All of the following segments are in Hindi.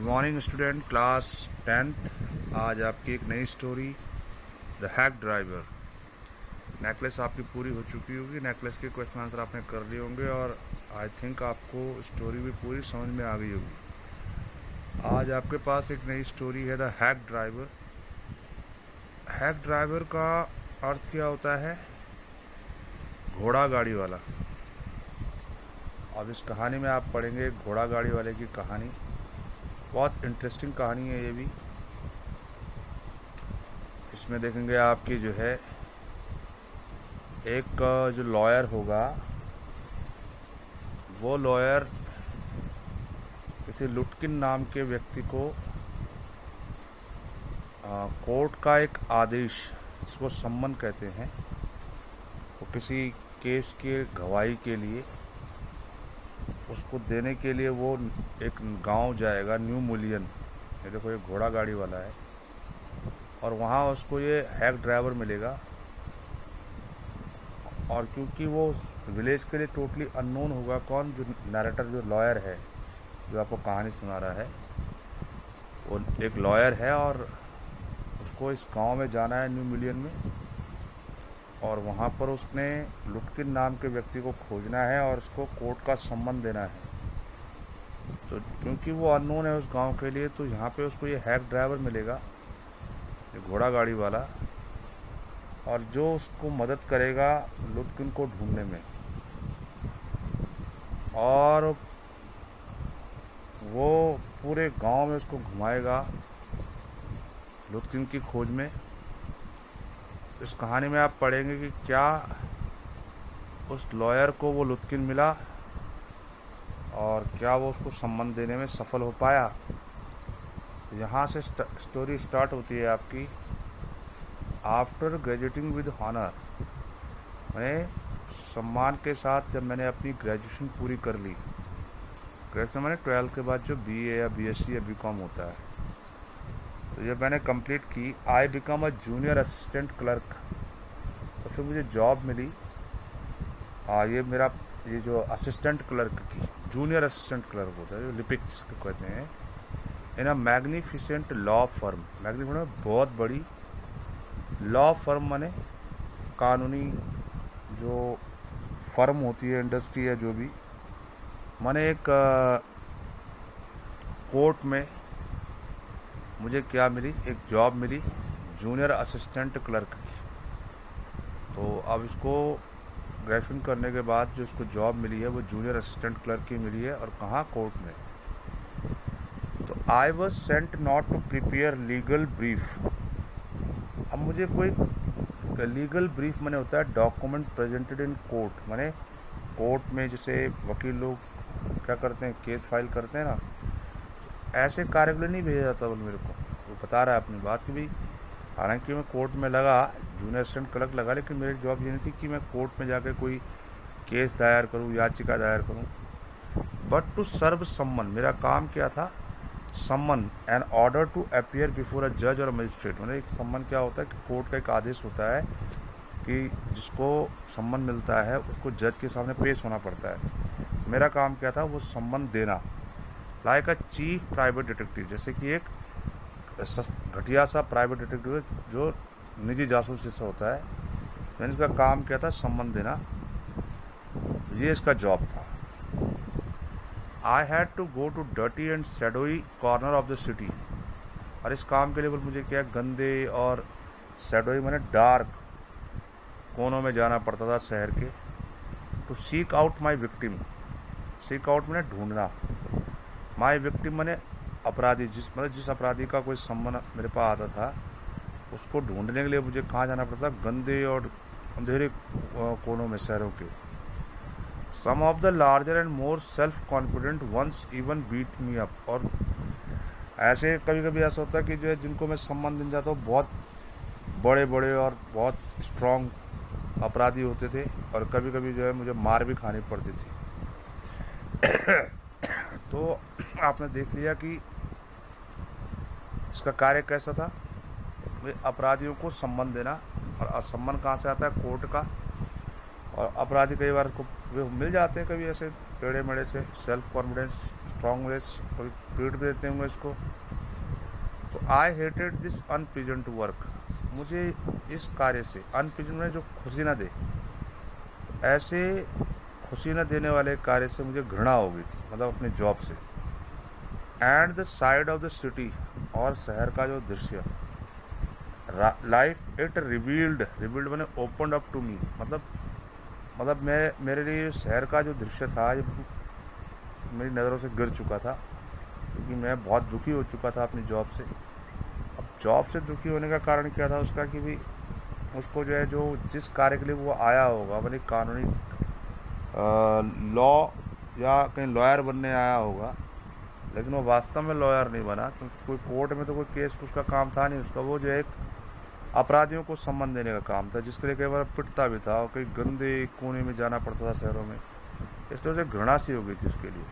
Morning student class 10th। आज आपकी एक नई story the hack driver. Necklace आपकी पूरी हो चुकी होगी, नेकलेस के क्वेश्चन आंसर आपने कर लिए होंगे और आई थिंक आपको स्टोरी भी पूरी समझ में आ गई होगी। आज आपके पास एक नई स्टोरी है the hack driver. Hack driver का अर्थ क्या होता है? घोड़ा गाड़ी वाला। अब इस कहानी में आप पढ़ेंगे घोड़ा गाड़ी वाले की कहानी। बहुत इंटरेस्टिंग कहानी है ये भी। इसमें देखेंगे आपकी जो है एक जो लॉयर होगा, वो लॉयर किसी लुटकिन नाम के व्यक्ति को कोर्ट का एक आदेश, इसको सम्मन कहते हैं, वो किसी केस के गवाही के लिए उसको देने के लिए वो एक गांव जाएगा, न्यू मुलियन। ये देखो ये घोड़ा गाड़ी वाला है और वहाँ उसको ये हैक ड्राइवर मिलेगा। और क्योंकि वो उस विलेज के लिए टोटली अननोन होगा, कौन जो नरेटर जो लॉयर है जो आपको कहानी सुना रहा है, वो एक लॉयर है और उसको इस गांव में जाना है न्यू मिलियन में। और वहाँ पर उसने लुटकिन नाम के व्यक्ति को खोजना है और उसको कोर्ट का सम्मन देना है। तो क्योंकि वो अननोन है उस गांव के लिए, तो यहाँ पे उसको ये हैक ड्राइवर मिलेगा, ये घोड़ा गाड़ी वाला, और जो उसको मदद करेगा लुटकिन को ढूंढने में। और वो पूरे गांव में उसको घुमाएगा लुटकिन की खोज में। इस कहानी में आप पढ़ेंगे कि क्या उस लॉयर को वो लुटकिन मिला और क्या वो उसको सम्मन देने में सफल हो पाया। यहाँ से स्टोरी स्टार्ट होती है आपकी। आफ्टर ग्रेजुएटिंग विद ऑनर, मैंने सम्मान के साथ जब मैंने अपनी ग्रेजुएशन पूरी कर ली। ग्रेजुएशन मैंने 12th के बाद जो BA या BSc या BCom होता है, तो जब मैंने कंप्लीट की, I become a junior assistant clerk. तो फिर मुझे जॉब मिली। ये जो असिस्टेंट क्लर्क की, जूनियर असिस्टेंट क्लर्क होता है, जो लिपिक जिसको कहते हैं, in a magnificent law firm. Magnificent बहुत बड़ी लॉ फर्म, माने कानूनी जो फर्म होती है, इंडस्ट्री है जो भी, माने एक कोर्ट में मुझे क्या मिली, एक जॉब मिली जूनियर असिस्टेंट क्लर्क की। तो अब इसको ग्रेजुएशन करने के बाद जो इसको जॉब मिली है वो जूनियर असिस्टेंट क्लर्क की मिली है, और कहाँ, कोर्ट में। तो I was sent not to prepare legal brief. अब मुझे कोई लीगल ब्रीफ माने होता है डॉक्यूमेंट प्रेजेंटेड इन कोर्ट, माने कोर्ट में जैसे वकील लोग क्या करते हैं, केस फाइल करते हैं ना, ऐसे कार्य के लिए नहीं भेजा जाता। बोल मेरे को वो बता रहा है अपनी बात कि भाई, हालांकि मैं कोर्ट में लगा, जूनियर असिस्टेंट क्लर्क लगा, लेकिन मेरी जॉब ये नहीं थी कि मैं कोर्ट में जाकर कोई केस दायर करूँ, याचिका दायर करूँ, बट टू सर्व सम्मन। मेरा काम क्या था? सम्मन, an order to appear before a जज और मजिस्ट्रेट। मतलब एक सम्मन क्या होता है कि कोर्ट का एक आदेश होता है कि जिसको सम्मन मिलता है उसको जज के सामने पेश होना पड़ता है। मेरा काम क्या था? वो सम्मन देना, like a chief private detective, जैसे कि एक घटिया सा प्राइवेट डिटेक्टिव जो निजी जासूस जैसा होता है। मैंने इसका काम क्या था? सम्मन देना। ये इसका जॉब था। I had to go to dirty and shadowy corner of the city. और इस काम के लिए मुझे क्या, गंदे और शैडोई मैंने डार्क कोनों में जाना पड़ता था शहर के। To seek out my victim. Seek out मैंने ढूंढना, माई विक्टिम मैंने अपराधी, जिस अपराधी का कोई सम्मन मेरे पास आता था, उसको ढूंढने के लिए मुझे कहाँ जाना पड़ता? गंदे और अंधेरे कोनों में शहरों के। Some of the larger and more self confident ones even beat me up. और ऐसे कभी कभी ऐसा होता है कि जो है जिनको मैं सम्मान देना चाहता हूँ, बहुत बड़े बड़े और बहुत स्ट्रॉन्ग अपराधी होते थे, और कभी कभी जो है मुझे मार भी खानी पड़ती थी। तो आपने देख लिया कि इसका कार्य कैसा था। वे अपराधियों को सम्मान देना, और असम्मान कहाँ से आता है? कोर्ट का। और अपराधी कई बार को वे मिल जाते हैं कभी ऐसे टेढ़े मेढ़े से, सेल्फ कॉन्फिडेंस स्ट्रॉन्ग वेज, कभी पीट भी देते होंगे इसको। तो I hated this unpleasant work, मुझे इस कार्य से, अनप्लीजेंट में जो खुशी ना दे, ऐसे खुशी न देने वाले कार्य से मुझे घृणा हो गई थी, मतलब अपने जॉब से। And the side of the city, और शहर का जो दृश्य, लाइफ इट रिवील्ड मैंने ओपन अप टू मी, मतलब मैं, मेरे लिए शहर का जो दृश्य था ये मेरी नज़रों से गिर चुका था, क्योंकि मैं बहुत दुखी हो चुका था अपनी जॉब से। अब जॉब से दुखी होने का कारण क्या था उसका, कि भी उसको जो है, जो जिस कार्य के लिए वो आया होगा, भले कानूनी लॉ या कहीं लॉयर बनने आया होगा, लेकिन वो वास्तव में लॉयर नहीं बना, क्योंकि कोई कोर्ट में तो कोई केस उसका काम था नहीं। उसका वो जो है एक अपराधियों को सम्मान देने का काम था, जिसके लिए कई बार पिटता भी था और कई गंदे कोने में जाना पड़ता था शहरों में। इस तरह से घृणा सी हो गई थी उसके लिए।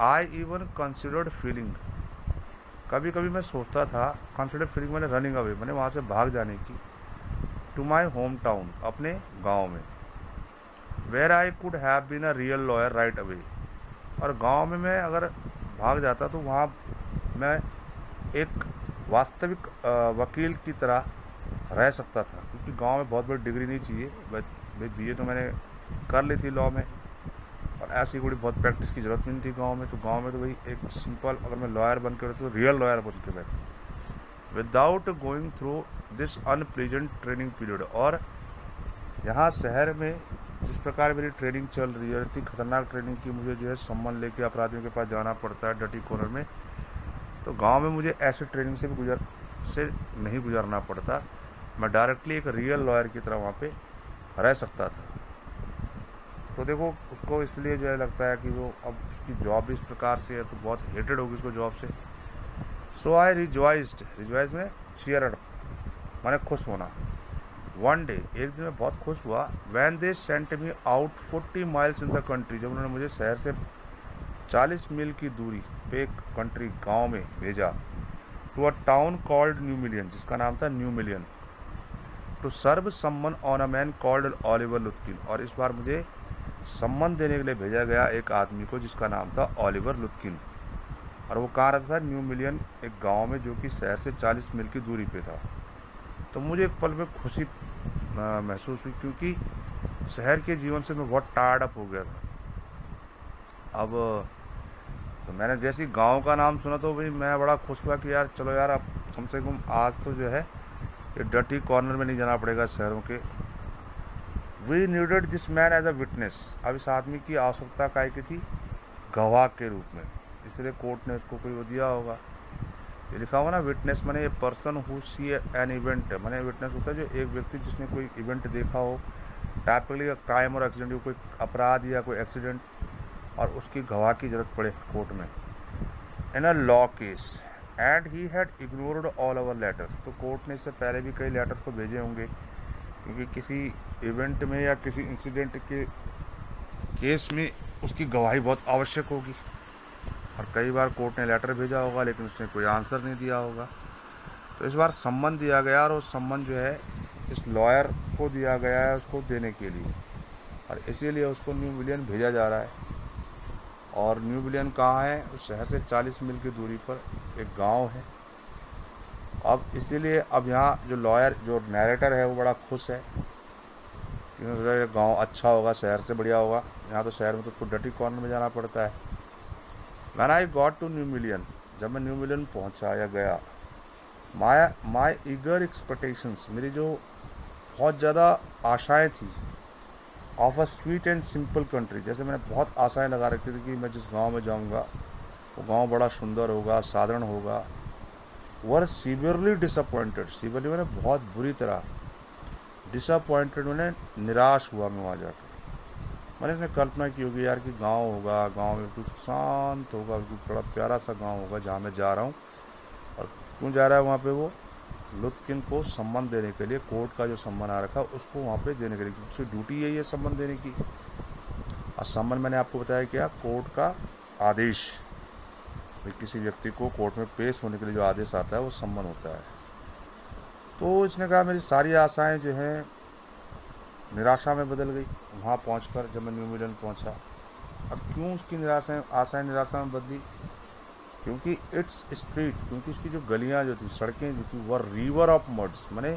आई इवन कंसिडर्ड फीलिंग, कभी कभी मैं सोचता था, कंसिडर्ड फीलिंग मैंने रनिंग अवे, मैंने वहाँ से भाग जाने की, टू माई होम टाउन, अपने गाँव में, where I could have been a real lawyer right away. और गांव में मैं अगर भाग जाता तो वहाँ मैं एक वास्तविक वकील की तरह रह सकता था, क्योंकि गांव में बहुत बड़ी डिग्री नहीं चाहिए। भाई बीए तो मैंने कर ली थी लॉ में, और ऐसी कोई बहुत प्रैक्टिस की ज़रूरत नहीं थी गांव में। तो गांव में तो वही एक सिंपल, अगर मैं लॉयर बन के रहता तो रियल लॉयर बन के बैठता, without going through this unpleasant training period. और यहाँ शहर में जिस प्रकार मेरी ट्रेनिंग चल रही है, इतनी खतरनाक ट्रेनिंग की, मुझे जो है सम्मान लेके अपराधियों के पास जाना पड़ता है डटी कॉर्नर में, तो गांव में मुझे ऐसी ट्रेनिंग से भी नहीं गुजरना पड़ता। मैं डायरेक्टली एक रियल लॉयर की तरह वहाँ पे रह सकता था। तो देखो, उसको इसलिए जो है लगता है कि वो अब उसकी जॉब भी इस प्रकार से है, तो बहुत हेटेड होगी उसको जॉब से। सो आई रिजॉइस्ड में चीयर्ड, मैंने खुश होना। वन डे, एक दिन मैं बहुत खुश हुआ, when they sent me out 40 miles in the country, जब उन्होंने मुझे शहर से 40 मील की दूरी पे एक कंट्री, गांव में भेजा, to a town called New Million, जिसका नाम था New Million, to serve summons on a man called Oliver Lutkin. और इस बार मुझे सम्मान देने के लिए भेजा गया एक आदमी को, जिसका नाम था ऑलिवर लुत्किन, और वो कहाँ रहता था, न्यू मिलियन, एक गांव में जो कि शहर से 40 मील की दूरी पे था। तो मुझे एक पल में खुशी महसूस हुई, क्योंकि शहर के जीवन से मैं बहुत टायर्ड अप हो गया था। अब तो मैंने जैसे ही गांव का नाम सुना तो भाई मैं बड़ा खुश हुआ कि यार चलो यार, अब कम से कम आज तो जो है ये डटी कॉर्नर में नहीं जाना पड़ेगा शहरों के। We needed this man as a witness, अब इस आदमी की आवश्यकता काय की थी, गवाह के रूप में, इसलिए कोर्ट ने उसको कोई वो दिया होगा। ये लिखा हुआ ना, विटनेस माने a person who see an event, माने विटनेस होता है जो एक व्यक्ति जिसने कोई इवेंट देखा हो, टाइपिकली क्राइम और एक्सीडेंट, कोई अपराध या कोई एक्सीडेंट, और उसकी गवाह की जरूरत पड़े कोर्ट में, in a law case, and he had ignored all our letters. तो कोर्ट ने इससे पहले भी कई लेटर्स को भेजे होंगे, क्योंकि किसी इवेंट में या किसी इंसिडेंट के केस में उसकी गवाही बहुत आवश्यक होगी, और कई बार कोर्ट ने लेटर भेजा होगा लेकिन उसने कोई आंसर नहीं दिया होगा। तो इस बार सम्मान दिया गया, और वो सम्मान जो है इस लॉयर को दिया गया है उसको देने के लिए, और इसीलिए उसको न्यू मिलियन भेजा जा रहा है। और न्यू मिलियन कहाँ है, उस शहर से 40 मील की दूरी पर एक गांव है। अब इसीलिए अब यहाँ जो लॉयर, जो नैरेटर है, वो बड़ा खुश है, क्योंकि उसका ये गाँव अच्छा होगा, शहर से बढ़िया होगा। यहाँ तो शहर में तो उसको डटी कॉर्नर में जाना पड़ता है। When I got to new million, जब मैं न्यू मिलियन पहुँचा या गया, माई ईगर एक्सपेक्टेशंस, मेरी जो बहुत ज़्यादा आशाएं थी, of a sweet and simple country, जैसे मैंने बहुत आशाएं लगा रखी थी कि मैं जिस गांव में जाऊंगा वो गांव बड़ा सुंदर होगा, साधारण होगा, वर सीवियरली डिसअपॉइंटेड, सीवियरली मैंने बहुत बुरी तरह, डिसअपॉइंटेड मैंने निराश हुआ मैं वहाँ जाकर। मैंने इसने कल्पना की होगी यार कि गांव होगा, गांव में कुछ शांत होगा, बिल्कुल बड़ा प्यारा सा गांव होगा जहाँ मैं जा रहा हूँ। और क्यों जा रहा है वहाँ पे, वो लुत्किन को सम्मान देने के लिए, कोर्ट का जो सम्मान आ रखा उसको वहाँ पे देने के लिए, उसकी ड्यूटी यही है सम्मान देने की। और सम्मान मैंने आपको बताया क्या, कोर्ट का आदेश, किसी व्यक्ति को कोर्ट में पेश होने के लिए जो आदेश आता है वो सम्मान होता है। तो इसने कहा मेरी सारी आशाएं जो हैं निराशा में बदल गई वहाँ पहुँचकर, जब मैं न्यू मिलियन पहुँचा। अब क्यों उसकी आशाएं निराशा में बदली? क्योंकि इट्स स्ट्रीट, क्योंकि उसकी जो गलियां जो थी, सड़कें जो थी, वो रिवर ऑफ मड्स, माने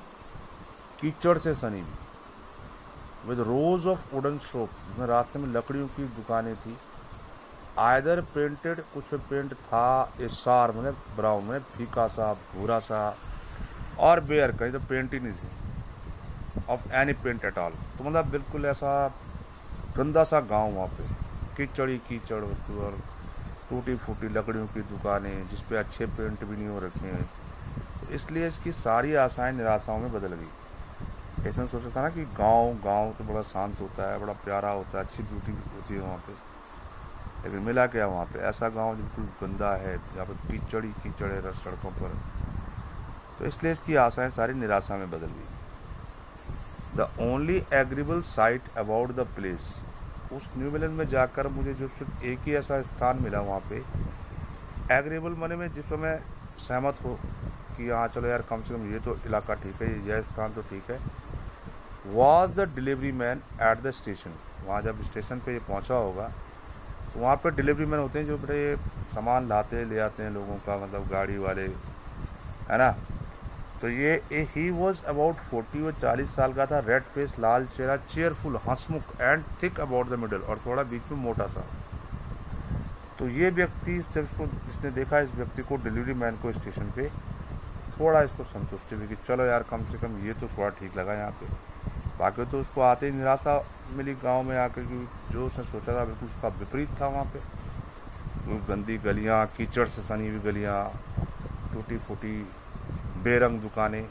कीचड़ से सनी हुई, with rose of wooden shops, जिसमें रास्ते में लकड़ियों की दुकानें थी, आइदर पेंटेड, कुछ पे पेंट था, एसार मतलब ब्राउन मतलब फीका सा भूरा सा, और बेयर, कहीं तो पेंट ही नहीं थी, of any paint at all. तो मतलब बिल्कुल ऐसा गंदा सा गांव वहाँ पे, कीचड़ ही कीचड़ होती, और टूटी फूटी लकड़ियों की दुकानें जिस पे अच्छे पेंट भी नहीं हो रखे हैं। तो इसलिए इसकी सारी आशाएं निराशाओं में बदल गई। ऐसे में सोचा था ना कि गांव गांव तो बड़ा शांत होता है, बड़ा प्यारा होता है, अच्छी ब्यूटी होती है वहाँ पे, लेकिन मिला क्या वहाँ पे? ऐसा गांव जो बिल्कुल गंदा है, जहाँ पे कीचड़ ही कीचड़ है सड़कों पर। तो इसलिए इसकी आशाएं सारी निराशा में बदल गई। The only agreeable site about the place, उस न्यू मिलन में जाकर मुझे जो सिर्फ एक ही ऐसा स्थान मिला वहाँ पे, एग्रीबल माने में जिस पर मैं सहमत हो कि हाँ चलो यार कम से कम ये तो इलाका ठीक है, यह स्थान तो ठीक है, was the delivery man at the station. वहाँ जब स्टेशन पे ये पहुँचा होगा तो वहाँ पे डिलीवरी मैन होते हैं जो बड़े सामान लाते ले आते हैं लोगों का, मतलब गाड़ी वाले, है ना। तो ये ही वॉज अबाउट 40, वो 40 साल का था, रेड फेस, लाल चेहरा, cheerful, Hansmukh, and thick about the middle, और थोड़ा बीच में मोटा सा। तो ये व्यक्ति जब इसने देखा इस व्यक्ति को, डिलीवरी मैन को स्टेशन पे, थोड़ा इसको संतुष्टि हुई कि चलो यार कम से कम ये तो थोड़ा ठीक लगा यहाँ पे। बाकी तो उसको आते ही निराशा मिली गांव में आकर, कि जो उसने सोचा था बिल्कुल उसका विपरीत था। वहाँ पे वो गंदी गलियाँ, कीचड़ से सनी हुई गलियाँ, टूटी फूटी बेरंग दुकानें।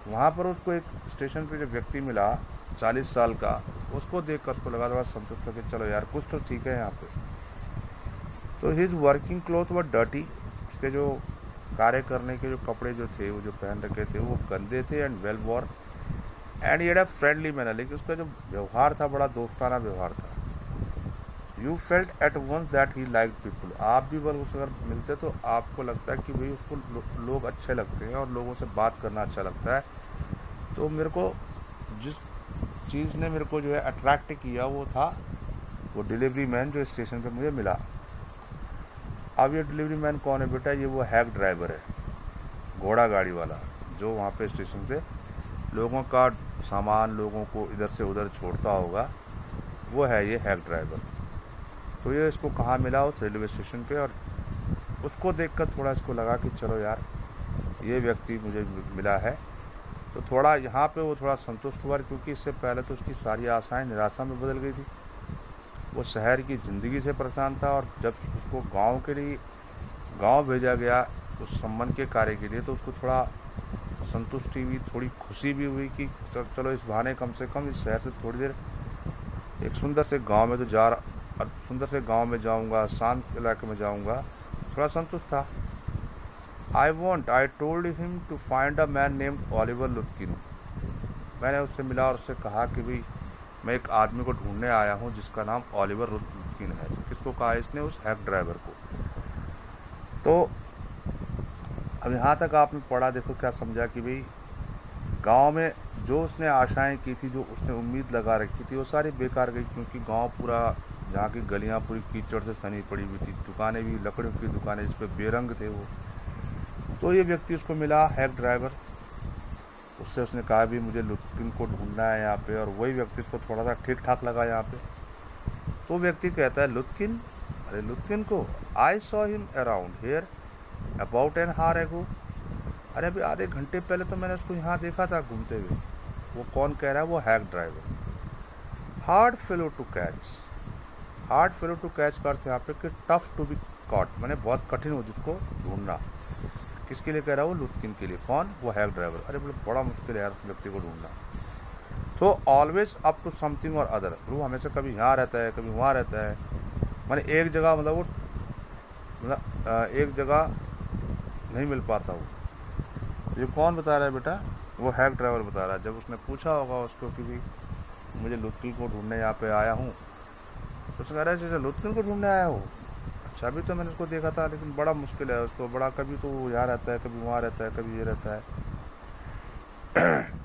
वहाँ पर उसको एक स्टेशन पे जो व्यक्ति मिला 40 साल का, उसको देखकर उसको लगा थोड़ा संतुष्ट कि चलो यार कुछ तो ठीक है यहाँ पे। तो हिज वर्किंग क्लॉथ वर डर्टी, उसके जो कार्य करने के जो कपड़े जो थे वो जो पहन रखे थे वो गंदे थे, and well worn, and he had a friendly manner, लेकिन उसका जो व्यवहार था बड़ा दोस्ताना व्यवहार था। You felt at once that he like people, आप भी बस उससे अगर मिलते तो आपको लगता है कि भाई उसको लोग अच्छे लगते हैं और लोगों से बात करना अच्छा लगता है। तो मेरे को जिस चीज़ ने मेरे को जो है अट्रैक्ट किया वो था वो डिलीवरी मैन जो स्टेशन पे मुझे मिला। अब ये डिलीवरी मैन कौन है बेटा? ये वो हैक ड्राइवर है, घोड़ा गाड़ी वाला, जो वहाँ पे स्टेशन से लोगों का सामान लोगों को इधर से उधर छोड़ता होगा, वो है ये हैक ड्राइवर। तो ये इसको कहाँ मिला? उस रेलवे स्टेशन पे, और उसको देखकर थोड़ा इसको लगा कि चलो यार ये व्यक्ति मुझे मिला है, तो थोड़ा यहाँ पे वो थोड़ा संतुष्ट हुआ, क्योंकि इससे पहले तो उसकी सारी आशाएं निराशा में बदल गई थी। वो शहर की ज़िंदगी से परेशान था, और जब उसको गांव के लिए गांव भेजा गया उस संबंध के कार्य के लिए, तो उसको थोड़ा संतुष्टि हुई, थोड़ी खुशी भी हुई कि चलो इस बहाने कम से कम इस शहर से थोड़ी देर एक सुंदर से गांव में तो सुंदर से गांव में जाऊंगा, शांत इलाके में जाऊंगा, थोड़ा संतुष्ट था। I told him to find a man named Oliver Lutkin. मैंने उससे मिला और उससे कहा कि भाई मैं एक आदमी को ढूंढने आया हूँ जिसका नाम ओलिवर लुत्किन है। तो किसको कहा इसने? उस हैक ड्राइवर को। तो अब यहाँ तक आपने पढ़ा, देखो क्या समझा कि भाई गांव में जो उसने आशाएं की थी, जो उसने उम्मीद लगा रखी थी, वो सारी बेकार गई, क्योंकि गांव पूरा, जहाँ की गलियाँ पूरी कीचड़ से सनी पड़ी हुई थी, दुकानें भी लकड़ियों की दुकानें जिस पे बेरंग थे वो। तो ये व्यक्ति उसको मिला, हैक ड्राइवर, उससे उसने कहा भी मुझे लुत्किन को ढूंढना है यहाँ पे, और वही व्यक्ति उसको थोड़ा सा ठीक ठाक लगा यहाँ पे। तो व्यक्ति कहता है लुत्किन, अरे लुत्किन को, I saw him around hair about an हार एगो, अरे अभी आधे घंटे पहले तो मैंने उसको यहाँ देखा था घूमते हुए। वो कौन कह रहा है? वो hack driver. Hard fellow to catch, hard fellow to catch का अर्थ यहाँ पे कि टफ टू बी कॉट, मैंने बहुत कठिन हो जिसको ढूंढना। किसके लिए कह रहा है? वो लुत्किन के लिए। कौन? वो हैक ड्राइवर। अरे बोले बड़ा मुश्किल है यार उस व्यक्ति को ढूंढना। तो ऑलवेज अप टू समथिंग और अदर, वो हमेशा कभी यहाँ रहता है कभी वहाँ रहता है, मैंने एक जगह मतलब वो एक जगह नहीं मिल पाता वो। ये कौन बता रहा है बेटा? वो हैक ड्राइवर बता रहा है। जब उसने पूछा होगा उसको कि भाई मुझे लुत्किन को ढूंढने यहाँ पे आया हूँ, तो उसने कह रहा है जैसे लुत्किन को ढूंढने आया हो, अच्छा अभी तो मैंने उसको देखा था लेकिन बड़ा मुश्किल है उसको, बड़ा कभी तो यहाँ रहता है कभी वहाँ रहता है कभी ये रहता है।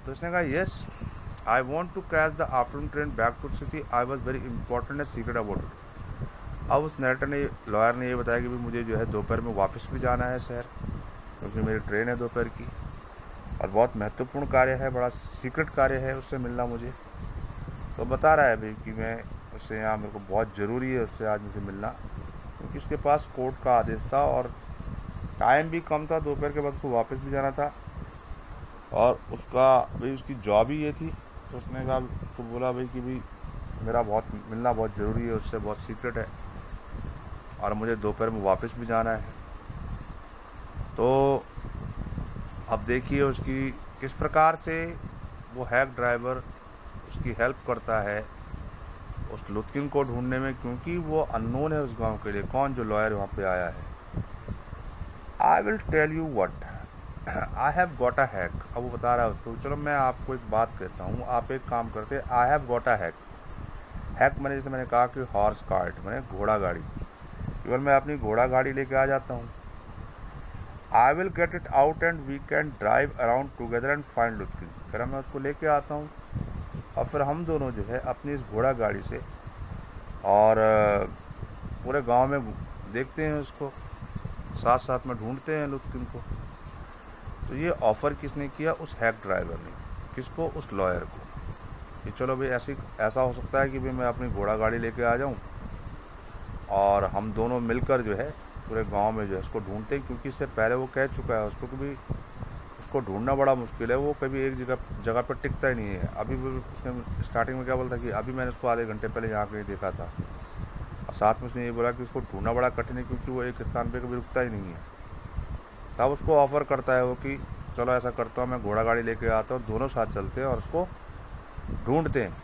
तो उसने कहा yes I want to catch the afternoon train back to city, I was very important and secret about it. अब उस लॉयर ने ये बताया कि भी मुझे जो है दोपहर में वापस भी जाना है शहर, क्योंकि मेरी ट्रेन है दोपहर की और बहुत महत्वपूर्ण कार्य है, बड़ा सीक्रेट कार्य है उससे मिलना मुझे। तो बता रहा है भाई कि मैं उससे यहाँ मेरे को बहुत ज़रूरी है उससे आज मुझे मिलना, क्योंकि उसके पास कोर्ट का आदेश था और टाइम भी कम था, दोपहर के बाद उसको वापस भी जाना था और उसका भाई उसकी जॉब ही ये थी। तो उसने कहा, उसको बोला भाई कि भाई मेरा मिलना बहुत ज़रूरी है उससे, बहुत सीक्रेट है और मुझे दोपहर में वापस भी जाना है। तो अब देखिए उसकी किस प्रकार से वो हैक ड्राइवर उसकी हेल्प करता है उस लुत्किन को ढूंढने में, क्योंकि वो अननोन है उस गांव के लिए, कौन जो लॉयर वहाँ पे आया है। I will tell you what I have got a hack. अब वो बता रहा है उसको, चलो मैं आपको एक बात कहता हूँ, आप एक काम करते, आई have got a hack. Hack मैंने जैसे मैंने कहा कि हॉर्स कार्ट, मैंने घोड़ा गाड़ी, केवल मैं अपनी घोड़ा गाड़ी लेके आ जाता हूँ। I will get it out and we can drive around together and find Lutkin. फिर मैं उसको लेके आता हूँ और फिर हम दोनों जो है अपनी इस घोड़ा गाड़ी से और पूरे गांव में देखते हैं उसको, साथ साथ में ढूंढते हैं लुत्किन को। तो ये ऑफ़र किसने किया? उस हैक ड्राइवर ने। किसको? उस लॉयर को, कि चलो भाई ऐसा हो सकता है कि भाई मैं अपनी घोड़ा गाड़ी लेके आ जाऊं और हम दोनों मिलकर जो है पूरे गांव में जो है उसको ढूंढते हैं, क्योंकि इससे पहले वो कह चुका है उसको कि भाई उसको ढूंढना बड़ा मुश्किल है, वो कभी एक जगह पर टिकता ही नहीं है। अभी उसने स्टार्टिंग में क्या बोला था कि अभी मैंने उसको आधे घंटे पहले यहाँ कहीं देखा था, और साथ में उसने ये बोला कि उसको ढूंढना बड़ा कठिन है क्योंकि वो एक स्थान पर कभी रुकता ही नहीं है। तब उसको ऑफ़र करता है वो कि चलो ऐसा करता हूँ, मैं घोड़ा गाड़ी लेके आता हूँ, दोनों साथ चलते हैं और उसको ढूंढते हैं।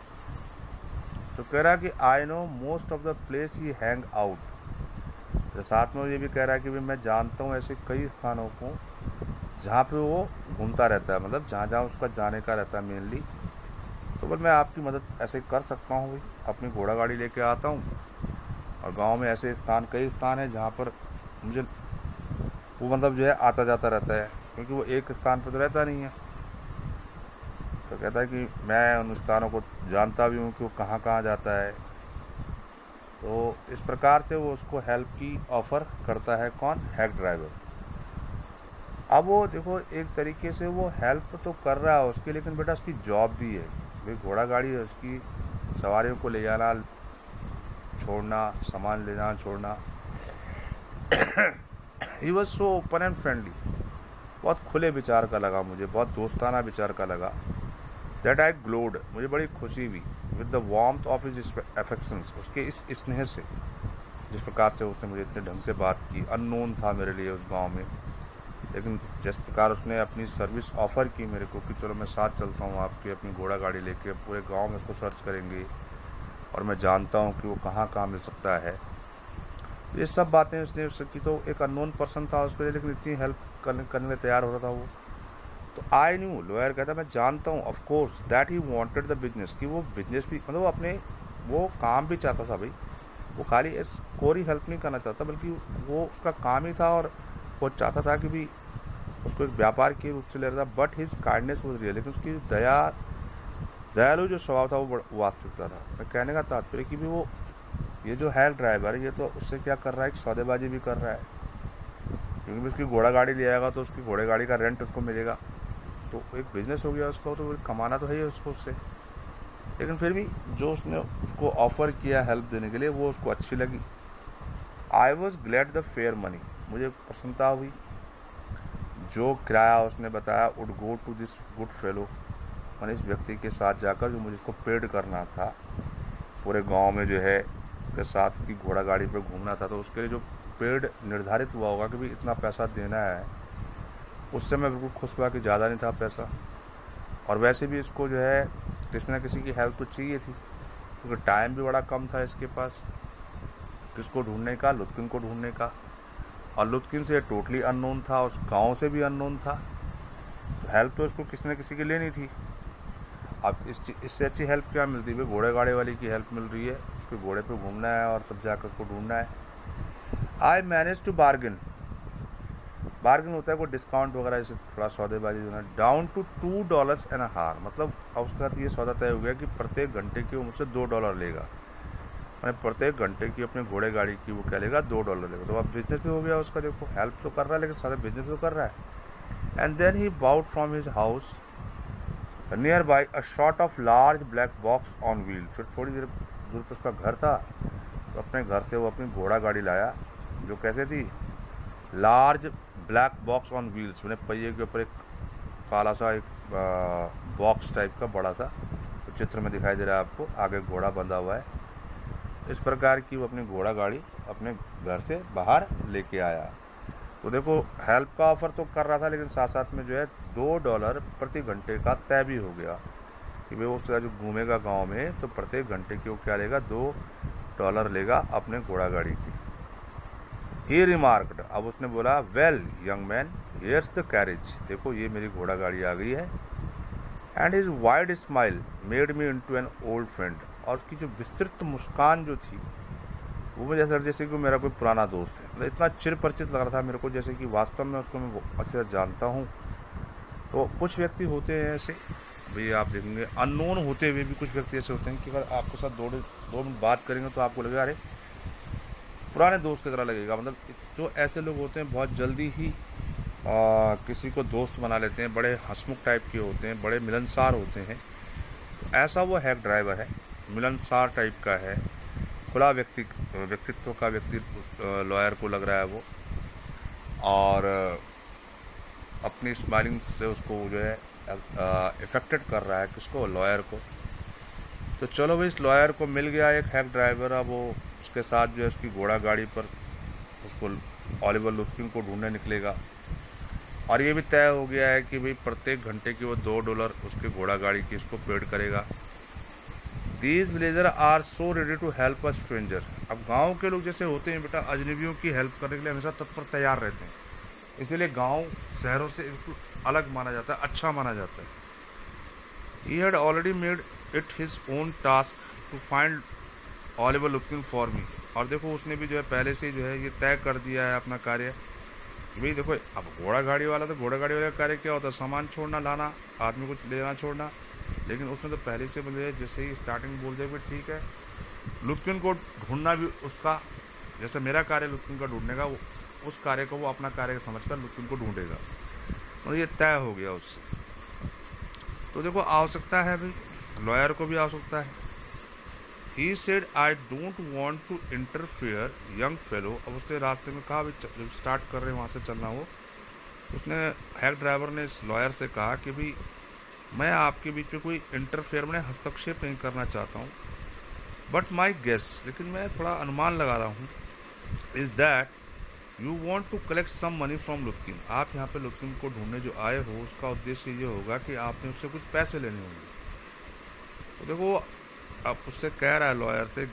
तो कह रहा है कि I know most of the place he hang out. तो साथ में ये भी कह रहा है कि भाई मैं जानता हूँ ऐसे कई स्थानों को जहाँ पे वो घूमता रहता है, मतलब जहाँ जहाँ उसका जाने का रहता है मेनली। तो बस मैं आपकी मदद ऐसे कर सकता हूँ भाई, अपनी घोड़ा गाड़ी लेके आता हूँ और गांव में ऐसे कई स्थान है जहाँ पर मुझे वो मतलब जो है आता जाता रहता है, क्योंकि वो एक स्थान पर तो रहता नहीं है। तो कहता है कि मैं उन स्थानों को जानता भी हूँ कि वो कहाँ कहाँ जाता है। तो इस प्रकार से वो उसको हेल्प की ऑफ़र करता है, कौन? Hack driver. अब वो देखो एक तरीके से वो हेल्प तो कर रहा है उसकी, लेकिन बेटा उसकी जॉब भी है भाई, घोड़ा गाड़ी है उसकी, सवारियों को ले जाना छोड़ना, सामान ले जाना छोड़ना। He was so open and friendly, बहुत खुले विचार का लगा मुझे, बहुत दोस्ताना विचार का लगा। दैट आई ग्लोड, मुझे बड़ी खुशी हुई with the warmth of his affections, उसके इस स्नेह से, जिस प्रकार से उसने मुझे इतने ढंग से बात की। अननोन था मेरे लिए उस गांव में, लेकिन जिस प्रकार उसने अपनी सर्विस ऑफ़र की मेरे को कि चलो मैं साथ चलता हूँ आपकी अपनी घोड़ा गाड़ी लेके, पूरे गांव में उसको सर्च करेंगे और मैं जानता हूँ कि वो कहाँ कहाँ मिल सकता है। ये सब बातें उसने उससे की। तो एक अननोन पर्सन था उसके लिए, लेकिन इतनी हेल्प करने में तैयार हो रहा था वो। तो आई न्यू, लॉयर कहता मैं जानता हूँ of course that he wanted the business, कि वो बिजनेस भी मतलब अपने वो काम भी चाहता था भाई, वो खाली कोई हेल्प नहीं करना चाहता, बल्कि वो उसका काम ही था और वो चाहता था कि भी उसको एक व्यापार के रूप से ले रहा था। But his kindness was real, लेकिन उसकी दयालु जो स्वभाव था वो वास्तविकता था। मैं कहने का तात्पर्य कि भी वो ये जो हैक ड्राइवर है ये तो उससे क्या कर रहा है, एक सौदेबाजी भी कर रहा है, क्योंकि उसकी घोड़ा गाड़ी ले आएगा तो उसकी घोड़े गाड़ी का रेंट उसको मिलेगा, तो एक बिजनेस हो गया उसका, तो कमाना तो है ही उसको उससे। लेकिन फिर भी जो उसने उसको ऑफ़र किया हेल्प देने के लिए वो उसको अच्छी लगी। I was glad the fare money, मुझे प्रसन्नता हुई। जो किराया उसने बताया would go to this good fellow, मैंने इस व्यक्ति के साथ जाकर जो मुझे इसको पेड करना था, पूरे गांव में जो है के साथ की घोड़ा गाड़ी पर घूमना था, तो उसके लिए जो पेड निर्धारित हुआ होगा कि भाई इतना पैसा देना है, उससे मैं बिल्कुल खुश हुआ कि ज़्यादा नहीं था पैसा। और वैसे भी इसको जो है किसी न किसी की हेल्प तो चाहिए थी, क्योंकि टाइम भी बड़ा कम था इसके पास, किसको ढूंढने का? लुत्किन को ढूंढने का। और लुत्किन से टोटली अननोन था, उस गांव से भी अननोन था, तो हेल्प तो उसको किसी न किसी की लेनी थी। अब इससे अच्छी हेल्प क्या मिलती है? घोड़े गाड़े वाली की हेल्प मिल रही है, उसके घोड़े पे घूमना है और तब जाकर उसको ढूंढना है। आई मैनेज टू बार्गेन होता है कोई डिस्काउंट वगैरह, जैसे थोड़ा सौदेबाजी होना, डाउन टू $2.50, मतलब अब उसके साथ ये सौदा तय हो गया कि प्रत्येक घंटे के वो मुझसे $2 लेगा। मैंने प्रत्येक घंटे की अपने घोड़े गाड़ी की वो क्या लेगा, $2 लेगा। तो अब बिजनेस भी हो गया उसका, देखो हेल्प तो कर रहा है लेकिन साथ बिजनेस तो कर रहा है। And then he bought from his house nearby a shot of large black box on wheel. फिर थोड़ी देर दूर पर उसका घर था, तो अपने घर से वो अपनी घोड़ा गाड़ी लाया जो कैसे थी, large black box on wheels, मैंने पहिए के ऊपर एक काला सा एक बॉक्स टाइप का बड़ा सा, तो चित्र में दिखाई दे रहा है आपको, आगे घोड़ा बंधा हुआ है। इस प्रकार की वो अपनी घोड़ा गाड़ी अपने घर से बाहर लेके आया। तो देखो हेल्प का ऑफर तो कर रहा था लेकिन साथ साथ में जो है $2 प्रति घंटे का तय भी हो गया कि भाई वो उसका जो घूमेगा गांव में तो प्रत्येक घंटे की वो क्या लेगा, $2 लेगा अपने घोड़ा गाड़ी की। ही रिमार्क्ड, अब उसने बोला, well young man here's the carriage, देखो ये मेरी घोड़ा गाड़ी आ गई है। And his wide smile made me into an old friend, और उसकी जो विस्तृत मुस्कान जो थी वो मुझे जैसे कि मेरा कोई पुराना दोस्त है, मतलब इतना चिर परिचित लग रहा था मेरे को जैसे कि वास्तव में उसको मैं अच्छे से जानता हूँ। तो कुछ व्यक्ति होते हैं ऐसे, भाई आप देखेंगे अननोन होते हुए भी कुछ व्यक्ति ऐसे होते हैं कि अगर आपके साथ दो मिनट बात करेंगे तो आपको लगेगा अरे पुराने दोस्त की तरह लगेगा। मतलब जो ऐसे लोग होते हैं बहुत जल्दी ही किसी को दोस्त बना लेते हैं, बड़े हंसमुख टाइप के होते हैं, बड़े मिलनसार होते हैं। तो ऐसा वो हैक ड्राइवर है, मिलनसार टाइप का है, खुला व्यक्तित्व का व्यक्ति लॉयर को लग रहा है वो, और अपनी स्माइलिंग से उसको जो है इफेक्टेड कर रहा है किसको, लॉयर को। तो चलो भाई इस लॉयर को मिल गया एक हैक ड्राइवर, अब वो उसके साथ जो है उसकी घोड़ा गाड़ी पर उसको ओलिवर लुथियन को ढूंढने निकलेगा। और ये भी तय हो गया है कि भाई प्रत्येक घंटे की वो $2 उसके घोड़ा गाड़ी की इसको पेड करेगा। These villager are so ready to help a stranger, अब गांव के लोग जैसे होते हैं बेटा अजनबियों की हेल्प करने के लिए हमेशा तत्पर तैयार रहते हैं, इसीलिए गांव शहरों से बिल्कुल अलग माना जाता है, अच्छा माना जाता है। He had already made it his own task to find Oliver Luthian for me, और देखो उसने भी जो है पहले से जो है ये तय कर दिया है अपना कार्य कि भाई देखो अब घोड़ा गाड़ी वाला, तो घोड़ा गाड़ी वाले का कार्य क्या होता है, सामान छोड़ना लाना, आदमी को लेना छोड़ना। लेकिन उसने तो पहले से मुझे जैसे ही स्टार्टिंग बोल दिया कि ठीक है, लुथियन को ढूंढना भी उसका, जैसे मेरा कार्य लुथियन का ढूंढने का, उस कार्य को वो अपना कार्य समझकर लुथियन को ढूंढेगा, मतलब ये तय हो गया उससे। तो देखो आवश्यकता है भाई, लॉयर को भी आवश्यकता है। He said I don't want to interfere young fellow, अब उसने रास्ते में कहा जब स्टार्ट कर रहे हैं वहाँ से चलना वो, तो उसने हैक ड्राइवर ने इस लॉयर से कहा कि भाई मैं आपके बीच में कोई इंटरफेयर में हस्तक्षेप नहीं करना चाहता हूँ, बट माई गेस, लेकिन मैं थोड़ा अनुमान लगा रहा हूँ, is that you want to collect some money from Luthian, आप यहाँ पे लुथियन को ढूंढने जो आए हो उसका उद्देश्य ये होगा कि आपने उससे कुछ पैसे लेने होंगे। तो देखो अब उससे कह रहा है लॉयर से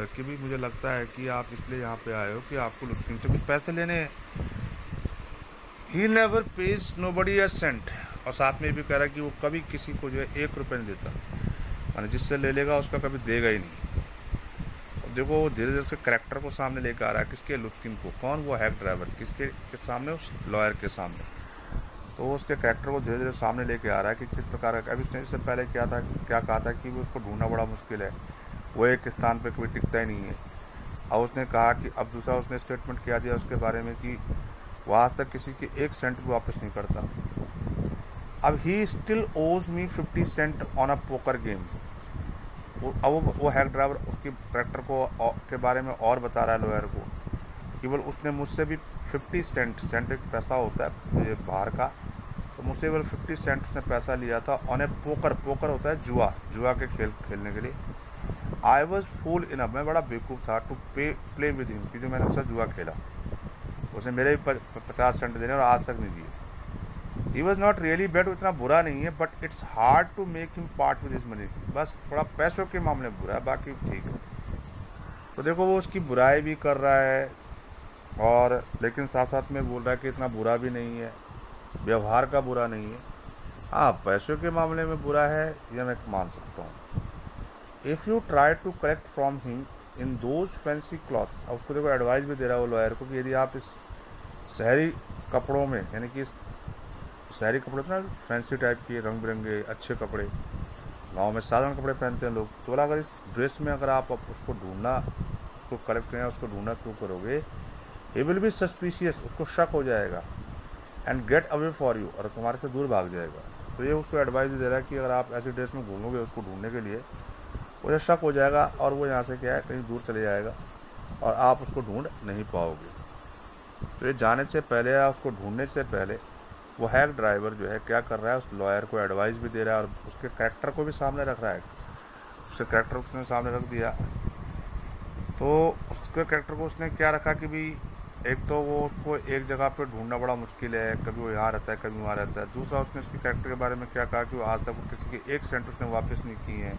कि भी मुझे लगता है कि आप इसलिए यहाँ पे आए हो कि आपको लुथियन से कुछ पैसे लेने हैं। He never pays nobody a cent, और साथ में भी कह रहा है कि वो कभी किसी को जो है $1 नहीं देता, माने जिससे ले लेगा उसका कभी देगा ही नहीं। अब देखो वो धीरे धीरे उसके करैक्टर को सामने लेकर आ रहा है, किसके, लुथियन को। कौन, वो हैक ड्राइवर, किसके के सामने, उस लॉयर के सामने। तो उसके कैरेक्टर को धीरे धीरे सामने लेके आ रहा है कि किस प्रकार का, अभी उसने इससे पहले क्या कहा था कि उसको ढूंढना बड़ा मुश्किल है, वो एक स्थान पे कोई टिकता ही नहीं है। और उसने कहा कि अब दूसरा उसने स्टेटमेंट किया दिया उसके बारे में कि वो आज तक किसी के 1 सेंट भी वापस नहीं करता। अब ही स्टिल ओज मी 50 Saint on a poker game. अब वो हैक ड्राइवर उसके कैरेक्टर को के बारे में और बता रहा है लॉयर को, केवल उसने मुझसे भी 50 सेंट एक पैसा होता है ये बाहर का, तो मुझसे केवल 50 सेंट उसने पैसा लिया था ऑन ए पोकर होता है जुआ के खेलने के लिए। आई वॉज फूल इनफ, मैं बड़ा बेवकूफ़ था टू प्ले विद हिम, कि जो मैंने उससे जुआ खेला, उसने मेरे भी 50 सेंट देने और आज तक नहीं दिए। He was not really bad, इतना बुरा नहीं है, but it's hard to make him part with his money, बस थोड़ा पैसों के मामले में बुरा है, बाकी ठीक है। तो देखो वो उसकी बुराई भी कर रहा है और लेकिन साथ साथ में बोल रहा है कि इतना बुरा भी नहीं है, व्यवहार का बुरा नहीं है, हाँ पैसों के मामले में बुरा है, यह मैं मान सकता हूँ। If you try to collect from him in those fancy clothes, अब उसको देखो एडवाइस भी दे रहा है वो लॉयर को कि यदि आप इस शहरी कपड़ों में, यानी कि शहरी कपड़े तो ना फैंसी टाइप के रंग बिरंगे अच्छे कपड़े, गाँव में साधारण कपड़े पहनते हैं लोग। तो बोला अगर इस ड्रेस में अगर आप उसको ढूंढना, उसको कलेक्ट करना, उसको ढूंढना शुरू करोगे, ही विल बी सस्पिशियस, उसको शक हो जाएगा, and get away for you, और तुम्हारे से दूर भाग जाएगा। तो ये उसको एडवाइस भी दे रहा है कि अगर आप ऐसी ड्रेस में घूमोगे उसको ढूंढने के लिए, उसे शक हो जाएगा और वो यहाँ से क्या है कहीं दूर चले जाएगा और आप उसको ढूंढ नहीं पाओगे। तो ये जाने से पहले या उसको ढूंढने से पहले वो हैक ड्राइवर जो है क्या कर रहा है, उस लॉयर को एडवाइस भी दे रहा है और उसके कैरेक्टर को भी सामने रख रहा है। उसके कैरेक्टर को उसने सामने रख दिया, तो उसके कैरेक्टर को उसने क्या रखा कि भी एक तो वो उसको एक जगह पे ढूंढना बड़ा मुश्किल है, कभी वो यहाँ रहता है कभी वहाँ रहता है। दूसरा उसने उसके कैरेक्टर के बारे में क्या कहा कि वो आज तक वो किसी के एक सेंट उसने वापस नहीं किए हैं।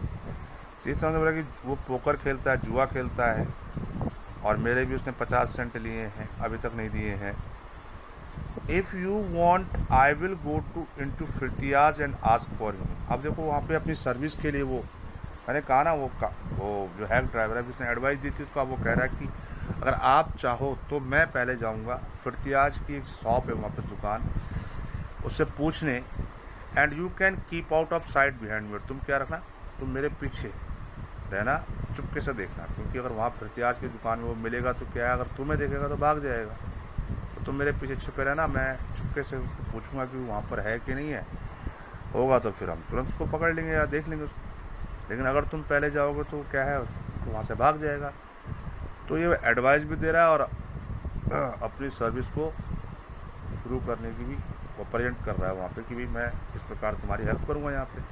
तीसरा उसने बोला कि वो पोकर खेलता है, जुआ खेलता है, और मेरे भी उसने 50 सेंट लिए हैं, अभी तक नहीं दिए हैं। If you want I will go to into Firtiaz and ask for him. अब देखो वहाँ पे अपनी सर्विस के लिए वो मैंने कहा ना, वो जो हैक ड्राइवर है जिसने एडवाइस दी थी उसका, वो कह रहा है कि अगर आप चाहो तो मैं पहले जाऊंगा, फिरतियाज की एक शॉप है वहाँ पे दुकान, उससे पूछने, and you can keep out of site behind me. तुम क्या रखना, तुम मेरे पीछे रहना, चुपके से देखना, क्योंकि अगर वहाँ फिरतियाज की दुकान में वो मिलेगा तो क्या है, अगर तुम्हें देखेगा तो भाग जाएगा। तो तुम मेरे पीछे छुपे रहना, मैं चुपके से उसको पूछूंगा कि वहाँ पर है कि नहीं है, होगा तो फिर हम तुरंत उसको पकड़ लेंगे या देख लेंगे उसको। लेकिन अगर तुम पहले जाओगे तो क्या है, तो वहाँ से भाग जाएगा। तो ये एडवाइस भी दे रहा है और अपनी सर्विस को शुरू करने की भी वो प्रेजेंट कर रहा है वहाँ पे कि भी मैं इस प्रकार तुम्हारी हेल्प करूँगा यहाँ पे।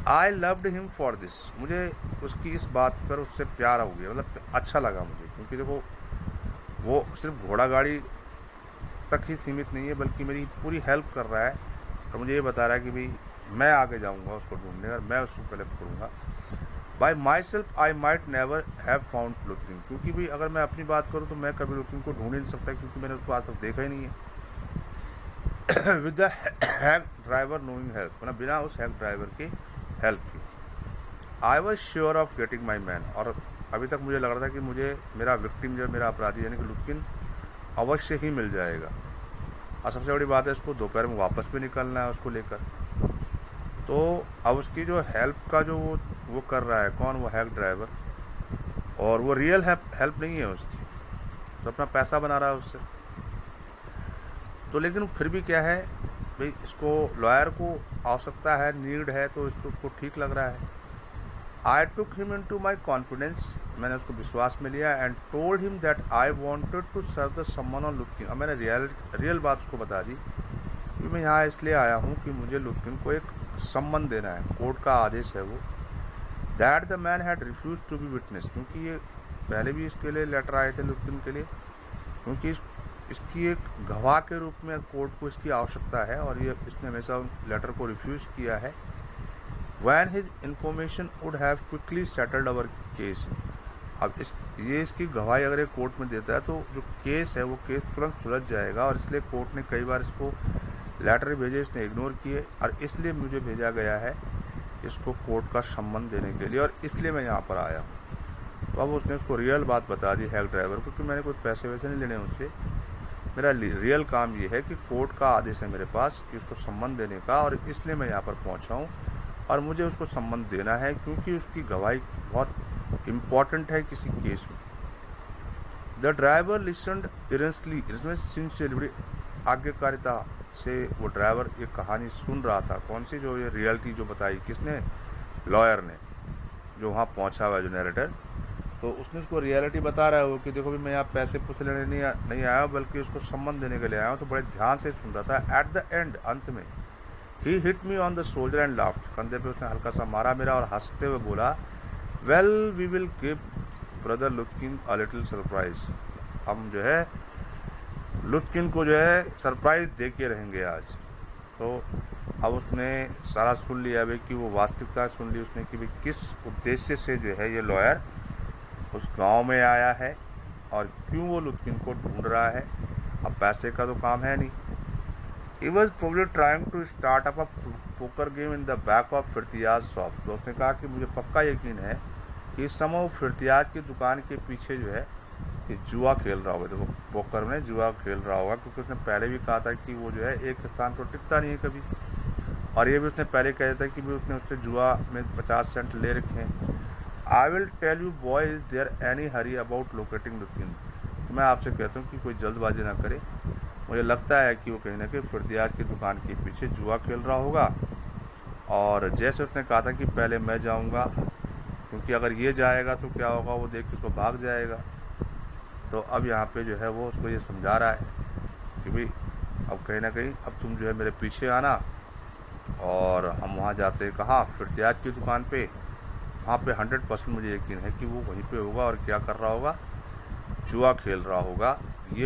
I loved him for this, मुझे उसकी इस बात पर उससे प्यार हो गया, मतलब अच्छा लगा मुझे, क्योंकि देखो वो सिर्फ घोड़ा गाड़ी तक ही सीमित नहीं है बल्कि मेरी पूरी हेल्प कर रहा है और मुझे ये बता रहा है कि भाई मैं आगे जाऊंगा उसको ढूंढने और मैं उसको कलेक्ट करूंगा। By myself I might never have found Lutfin, क्योंकि भाई अगर मैं अपनी बात करूँ तो मैं कभी लुत्फिन को ढूंढ ही नहीं सकता, क्योंकि मैंने उसको आज तक देखा ही नहीं है। With the hack driver knowing help, मतलब बिना उस हैक ड्राइवर की हेल्प की। I was sure of getting my man, और अभी तक मुझे लग रहा था कि मुझे मेरा विक्टिम जो मेरा अपराधी यानी कि लुत्फिन अवश्य ही मिल जाएगा। और सबसे बड़ी बात है इसको दोपहर में वापस भी निकलना है उसको लेकर। तो अब उसकी जो हेल्प का जो वो कर रहा है, कौन, वो हैक ड्राइवर, और वो रियल हेल्प नहीं है उसकी, तो अपना पैसा बना रहा है उससे। तो लेकिन फिर भी क्या है भाई, इसको लॉयर को आवश्यकता है, नीड है, तो इसको उसको ठीक लग रहा है। I took him in to my confidence, मैंने उसको विश्वास में लिया, and told him that I wanted to serve the summons on Lutfin. अब मैंने रियल बात उसको बता दी कि मैं यहाँ इसलिए आया हूँ कि मुझे लुत्फिन को एक सम्मन देना है, कोर्ट का आदेश है वो। That the man had refuse to be witness, क्योंकि ये पहले भी इसके लिए लेटर आए थे लुत्फिन के लिए, क्योंकि इसकी एक गवाह के रूप में कोर्ट को इसकी आवश्यकता है और ये इसने हमेशा लेटर को रिफ्यूज़ किया है। When his information would have quickly settled our case. अब ये इसकी गवाही अगर ये कोर्ट में देता है तो जो केस है वो केस तुरंत सुलझ जाएगा, और इसलिए कोर्ट ने कई बार इसको लेटर भेजे, इसने इग्नोर किए, और इसलिए मुझे भेजा गया है इसको कोर्ट का सम्मन देने के लिए, और इसलिए मैं यहाँ पर आया हूँ। तो अब उसने उसको रियल बात बता दी हैक ड्राइवर को कि मैंने कोई पैसे वैसे नहीं लेने उससे, मेरा रियल काम ये है कि कोर्ट का आदेश है मेरे पास कि उसको सम्मन देने का, और इसलिए मैं यहाँ पर पहुँचा हूँ और मुझे उसको सम्मन देना है क्योंकि उसकी गवाही बहुत इम्पॉर्टेंट है किसी केस में। द ड्राइवर लिसन्ड इरेंसली, इसमें सिंसियरली आज्ञाकारिता से वो ड्राइवर ये कहानी सुन रहा था। कौन सी, जो ये रियलिटी जो बताई किसने, लॉयर ने, जो वहाँ पहुँचा हुआ है जो नैरेटर, तो उसने उसको रियलिटी बता रहा है वो कि देखो भी मैं यहाँ पैसे पूछ लेने नहीं आया हूँ बल्कि उसको सम्मन देने के लिए आया हूँ। तो बड़े ध्यान से सुन रहा था। एट द एंड, अंत में, he hit me on the shoulder and laughed, कंधे पे उसने हल्का सा मारा मेरा और हंसते हुए बोला, well we will give brother Lutfin a little surprise, हम जो है लुत्फिन को जो है सरप्राइज दे के रहेंगे आज। तो अब उसने सारा सुन लिया भाई कि वो वास्तविकता सुन ली उसने कि भाई किस उद्देश्य से जो है ये लॉयर उस गांव में आया है और क्यों वो लुत्फिन को ढूंढ रहा है। अब पैसे का तो काम है नहीं। He was probably trying to start up a poker game in the back of Firtiaz shop. तो उसने कहा कि मुझे पक्का यकीन है कि इस समय वो फिरतियाज की दुकान के पीछे जो है ये जुआ खेल रहा होगा। देखो पोकर में जुआ खेल रहा होगा, क्योंकि उसने पहले भी कहा था कि वो जो है एक स्थान पर टिकता नहीं है कभी, और ये भी उसने पहले कह दिया था कि भी उसने उससे जुआ में 50 सेंट ले रखे हैं। I will tell you boy, is there any hurry about locating the kin. तो मैं आपसे कहता हूँ कि कोई जल्दबाजी ना करे। मुझे लगता है कि वो कहीं ना कहीं फिरदियाज की दुकान के पीछे जुआ खेल रहा होगा। और जैसे उसने कहा था कि पहले मैं जाऊंगा, क्योंकि अगर ये जाएगा तो क्या होगा, वो देख के उसको भाग जाएगा। तो अब यहाँ पे जो है वो उसको ये समझा रहा है कि भाई अब कहीं ना कहीं अब तुम जो है मेरे पीछे आना। और हम वहाँ जाते हैं कहाँ, फिरदियाज की दुकान पे। वहाँ पे 100% मुझे यकीन है कि वो वहीं पे होगा और क्या कर रहा होगा, जुआ खेल रहा होगा। ये